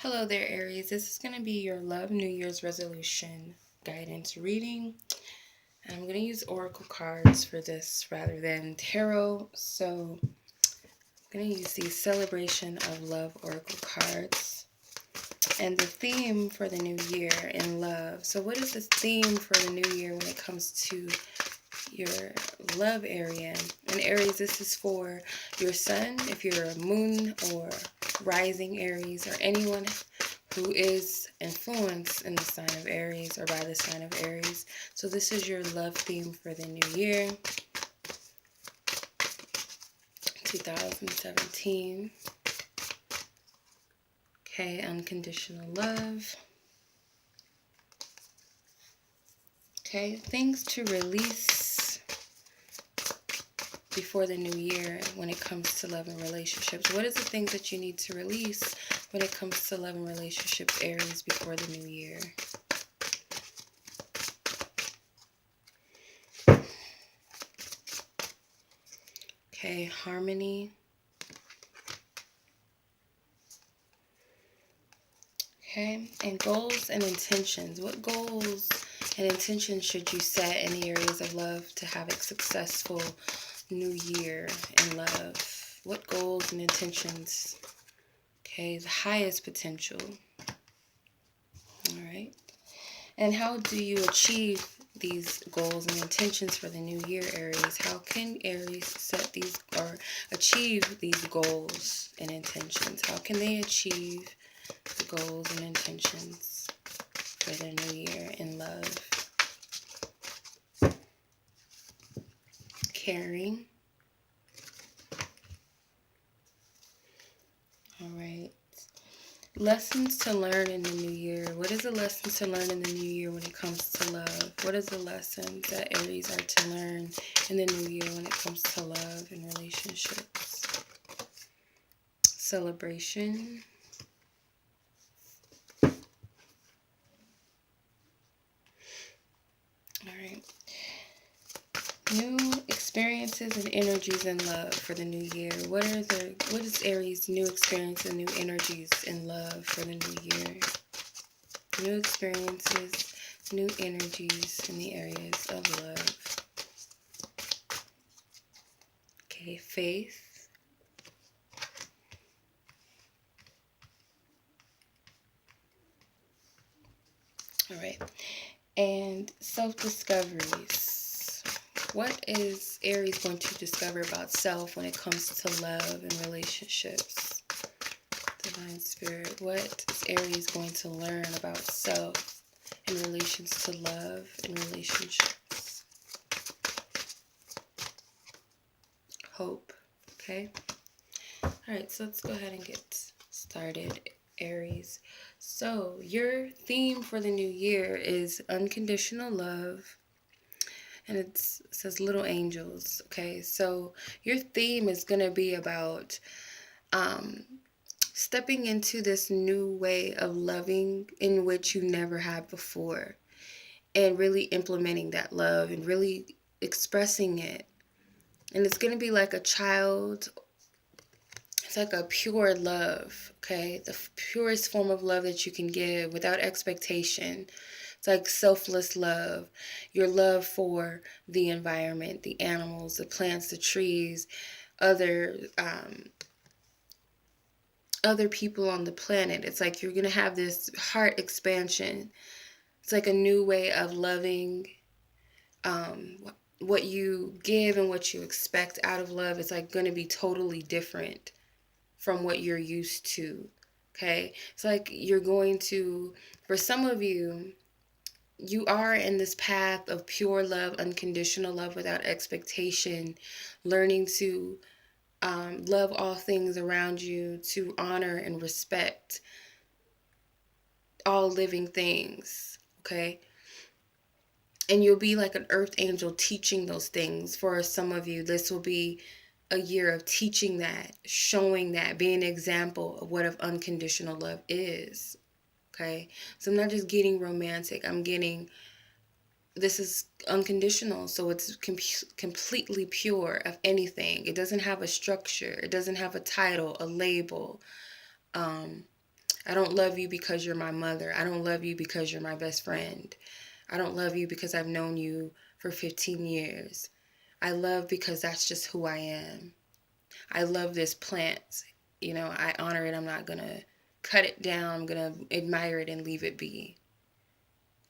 Hello there, Aries. This is going to be your Love New Year's Resolution guidance reading. And I'm going to use oracle cards for this rather than tarot. So I'm going to use the Celebration of Love oracle cards. And the theme for the new year in love. So what is the theme for the new year when it comes to your love area? And Aries, this is for your sun, if you're a moon or rising Aries, or anyone who is influenced in the sign of Aries or by the sign of Aries. So this is your love theme for the new year, 2017. Okay, unconditional love. Okay, things to release before the new year when it comes to love and relationships. What is the things that you need to release when it comes to love and relationships, Aries, before the new year? Okay, harmony. Okay, and goals and intentions. What goals and intentions should you set in the areas of love to have a successful new year in love? What goals and intentions? Okay, the highest potential. All right. And how do you achieve these goals and intentions for the new year, Aries? How can Aries set these or achieve these goals and intentions? How can they achieve the goals and intentions for the new year in love? Caring. All right. Lessons to learn in the new year. What is the lessons to learn in the new year when it comes to love? What is the lessons that Aries are to learn in the new year when it comes to love and relationships? Celebration. All right. New experiences and energies in love for the new year. What is Aries' new experience and new energies in love for the new year? New experiences, new energies in the areas of love. Okay, faith. All right. And self-discoveries. What is Aries going to discover about self when it comes to love and relationships? Divine Spirit, what is Aries going to learn about self in relations to love and relationships? Hope. Okay. All right, so let's go ahead and get started, Aries. So your theme for the new year is unconditional love. And it says little angels. Okay, so your theme is going to be about stepping into this new way of loving in which you never had before, and really implementing that love and really expressing it. And it's going to be like a child. It's like a pure love, okay? The purest form of love that you can give without expectation. It's like selfless love. Your love for the environment, the animals, the plants, the trees, other people on the planet. It's like you're going to have this heart expansion. It's like a new way of loving. What you give and what you expect out of love is like going to be totally different from what you're used to. Okay, it's like you're going to, for some of you, you are in this path of pure love, unconditional love without expectation, learning to love all things around you, to honor and respect all living things. Okay, and you'll be like an earth angel teaching those things. For some of you, this will be a year of teaching that, showing that, being an example of what of unconditional love is. Okay, so I'm not just getting romantic, I'm getting, this is unconditional, so it's completely pure of anything. It doesn't have a structure, it doesn't have a title, a label. I don't love you because you're my mother. I don't love you because you're my best friend. I don't love you because I've known you for 15 years. I love because that's just who I am. I love this plant. I honor it. I'm not going to cut it down. I'm going to admire it and leave it be.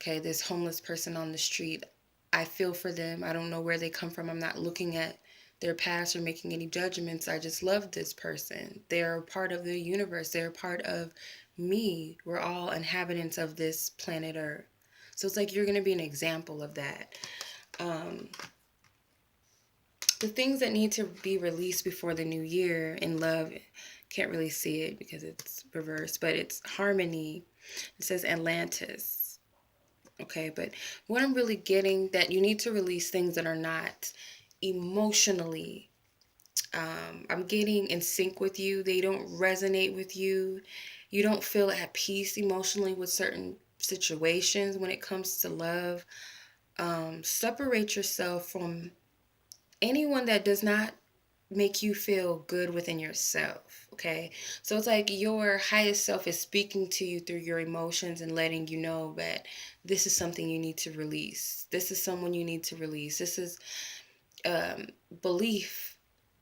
Okay, this homeless person on the street, I feel for them. I don't know where they come from. I'm not looking at their past or making any judgments. I just love this person. They're a part of the universe. They're a part of me. We're all inhabitants of this planet Earth. So it's like you're going to be an example of that. Um, the things that need to be released before the new year in love, can't really see it because it's reversed, but it's harmony. It says Atlantis. Okay, but what I'm really getting, that you need to release things that are not emotionally, I'm getting in sync with you. They don't resonate with you. You don't feel at peace emotionally with certain situations when it comes to love. Separate yourself from anyone that does not make you feel good within yourself. Okay, so it's like your highest self is speaking to you through your emotions and letting you know that this is something you need to release. This is someone you need to release. This is belief.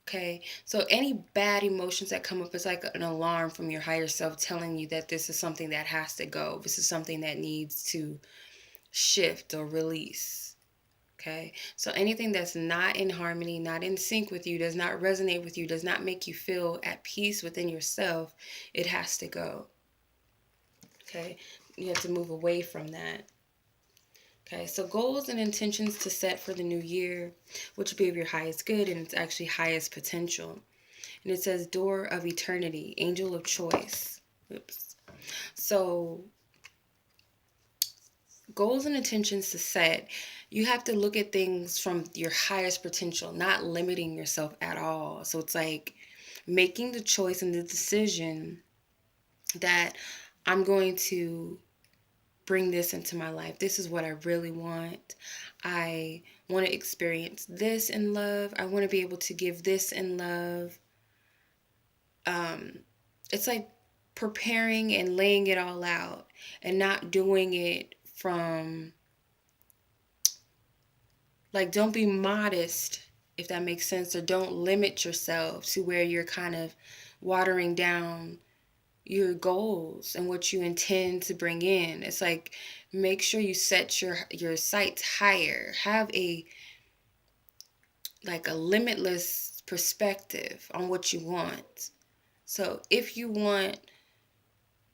Okay, so any bad emotions that come up is like an alarm from your higher self telling you that this is something that has to go. This is something that needs to shift or release. Okay, so anything that's not in harmony, not in sync with you, does not resonate with you, does not make you feel at peace within yourself, it has to go. Okay, you have to move away from that. Okay, so goals and intentions to set for the new year, which will be of your highest good and it's actually highest potential. And it says door of eternity, angel of choice. Oops. So goals and intentions to set, you have to look at things from your highest potential, not limiting yourself at all. So it's like making the choice and the decision that I'm going to bring this into my life. This is what I really want. I want to experience this in love. I want to be able to give this in love. It's like preparing and laying it all out and not doing it from, like, don't be modest, if that makes sense, or don't limit yourself to where you're kind of watering down your goals and what you intend to bring in. It's like, make sure you set your sights higher. Have a limitless perspective on what you want. So if you want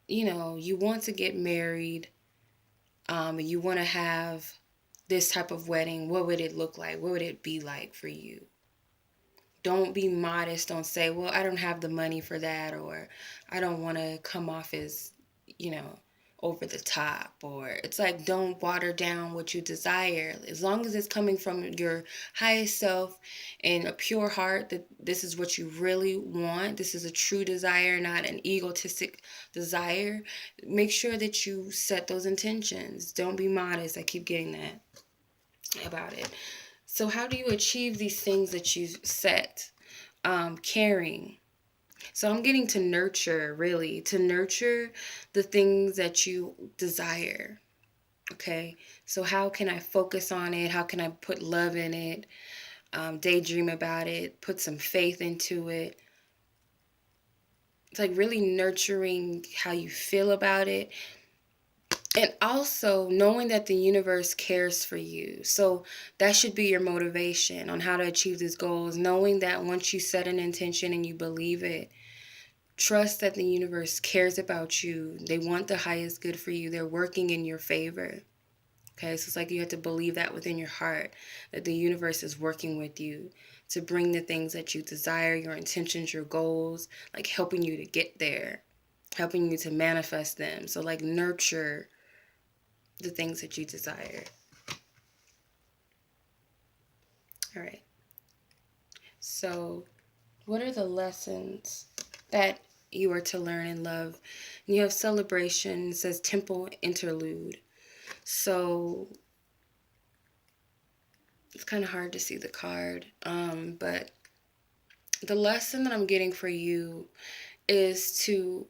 to get married, and you want to have this type of wedding, what would it look like? What would it be like for you? Don't be modest. Don't say, well, I don't have the money for that, or I don't want to come off as, you know, over the top. Or it's like, don't water down what you desire. As long as it's coming from your highest self and a pure heart, that this is what you really want. This is a true desire, not an egotistic desire. Make sure that you set those intentions. Don't be modest. I keep getting that about it. So how do you achieve these things that you've set? Caring. So I'm getting to nurture, really, to nurture the things that you desire. Okay. So how can I focus on it? How can I put love in it? Daydream about it, put some faith into it. It's like really nurturing how you feel about it. And also knowing that the universe cares for you. So that should be your motivation on how to achieve these goals. Knowing that once you set an intention and you believe it, trust that the universe cares about you. They want the highest good for you. They're working in your favor. Okay, so it's like you have to believe that within your heart, that the universe is working with you to bring the things that you desire, your intentions, your goals, like helping you to get there, helping you to manifest them. So like nurture the things that you desire. All right. So, what are the lessons that you are to learn in love? And you have celebration, it says temple interlude. So, it's kind of hard to see the card. But the lesson that I'm getting for you is to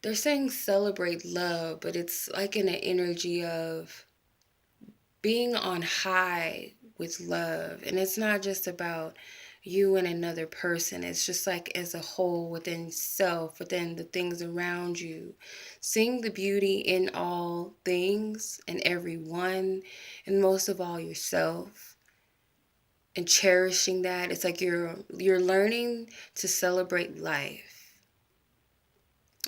they're saying celebrate love, but it's like in an energy of being on high with love. And it's not just about you and another person. It's just like as a whole, within self, within the things around you. Seeing the beauty in all things and everyone, and most of all yourself. And cherishing that. It's like you're learning to celebrate life.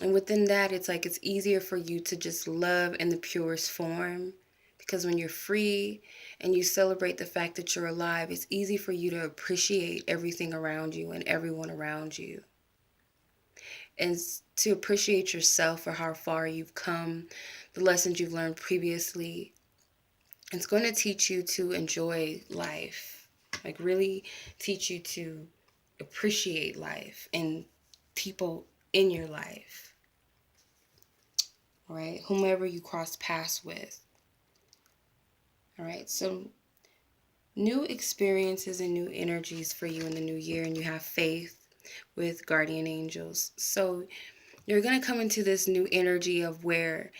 And within that, it's like it's easier for you to just love in the purest form. Because when you're free and you celebrate the fact that you're alive, it's easy for you to appreciate everything around you and everyone around you. And to appreciate yourself for how far you've come, the lessons you've learned previously. It's going to teach you to enjoy life. Like really teach you to appreciate life and people in your life. All right? Whomever you cross paths with. All right? So new experiences and new energies for you in the new year, and you have faith with guardian angels. So you're going to come into this new energy of where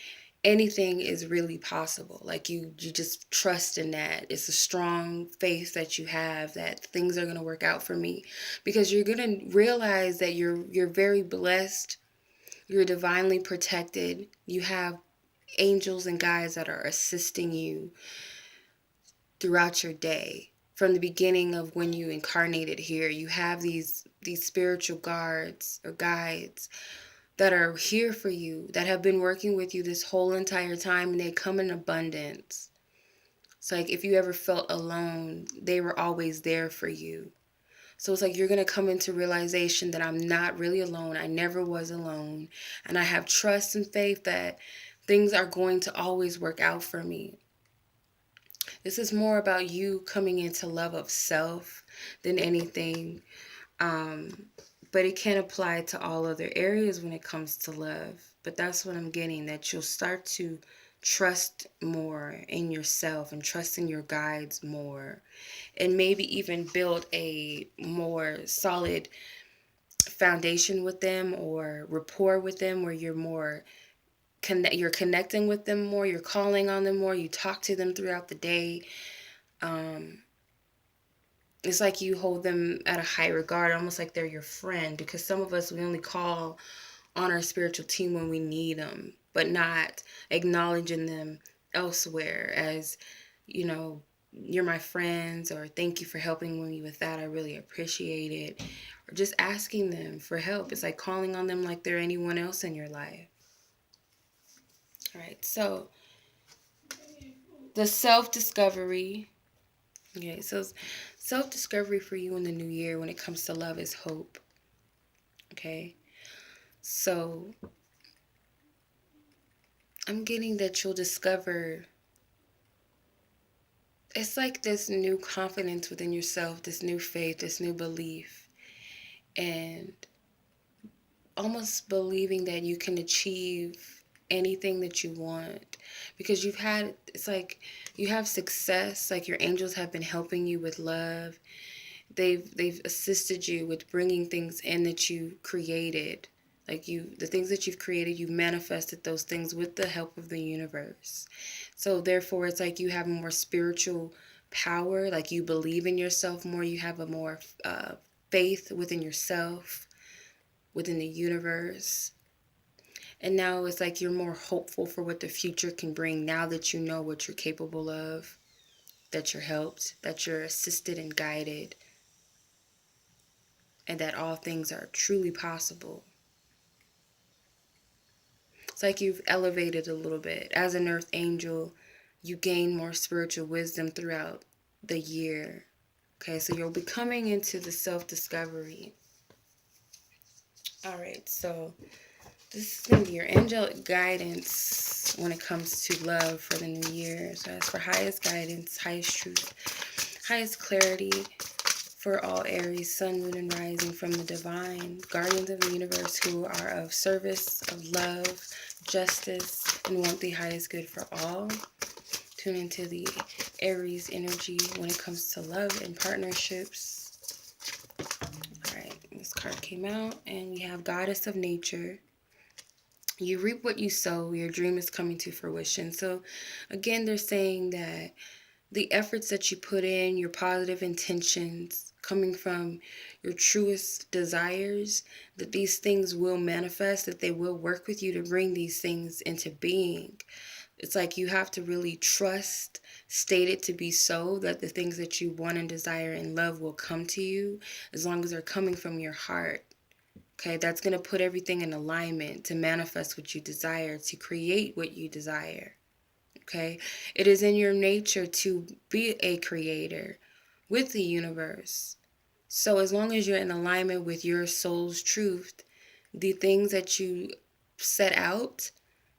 anything is really possible. Like you just trust in that. It's a strong faith that you have that things are going to work out for me, because you're going to realize that you're very blessed. You're divinely protected. You have angels and guides that are assisting you throughout your day. From the beginning of when you incarnated here, you have these spiritual guards or guides that are here for you, that have been working with you this whole entire time, and they come in abundance. It's like if you ever felt alone, they were always there for you. So it's like you're going to come into realization that I'm not really alone. I never was alone. And I have trust and faith that things are going to always work out for me. This is more about you coming into love of self than anything. But it can apply to all other areas when it comes to love. But that's what I'm getting, that you'll start to trust more in yourself and trust in your guides more. And maybe even build a more solid foundation with them or rapport with them, where you're connecting with them more, you're calling on them more, you talk to them throughout the day. It's like you hold them at a high regard, almost like they're your friend, because some of us, we only call on our spiritual team when we need them, but not acknowledging them elsewhere as, you're my friends, or thank you for helping me with that, I really appreciate it, or just asking them for help. It's like calling on them like they're anyone else in your life. All right, so the self-discovery. Okay, so self-discovery for you in the new year when it comes to love is hope. Okay, so I'm getting that you'll discover, it's like this new confidence within yourself, this new faith, this new belief, and almost believing that you can achieve anything that you want, because it's like you have success, like your angels have been helping you with love. They've assisted you with bringing things in that you created. Like the things that you've created, you've manifested those things with the help of the universe. So therefore, it's like you have more spiritual power, like you believe in yourself more, you have a more faith within yourself, within the universe. And now it's like you're more hopeful for what the future can bring, now that you know what you're capable of, that you're helped, that you're assisted and guided, and that all things are truly possible. It's like you've elevated a little bit. As an earth angel, you gain more spiritual wisdom throughout the year. Okay, so you'll be coming into the self-discovery. All right, so this is going to be your angelic guidance when it comes to love for the new year. So as for highest guidance, highest truth, highest clarity for all Aries, sun, moon, and rising from the divine guardians of the universe who are of service, of love, justice, and want the highest good for all. Tune into the Aries energy when it comes to love and partnerships. All right, this card came out, and we have Goddess of Nature. You reap what you sow. Your dream is coming to fruition. So again, they're saying that the efforts that you put in, your positive intentions coming from your truest desires, that these things will manifest, that they will work with you to bring these things into being. It's like you have to really trust, state it to be so, that the things that you want and desire and love will come to you as long as they're coming from your heart. Okay, that's going to put everything in alignment to manifest what you desire, to create what you desire. Okay, it is in your nature to be a creator with the universe. So as long as you're in alignment with your soul's truth, the things that you set out,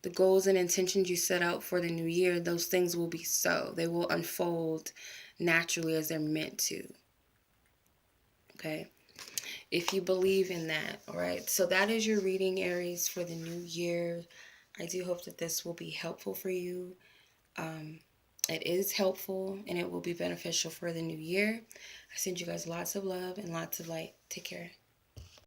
the goals and intentions you set out for the new year, those things will be so. They will unfold naturally as they're meant to. Okay, if you believe in that. All right, so that is your reading, Aries, for the new year. I do hope that this will be helpful for you. It is helpful and it will be beneficial for the new year. I send you guys lots of love and lots of light. Take care.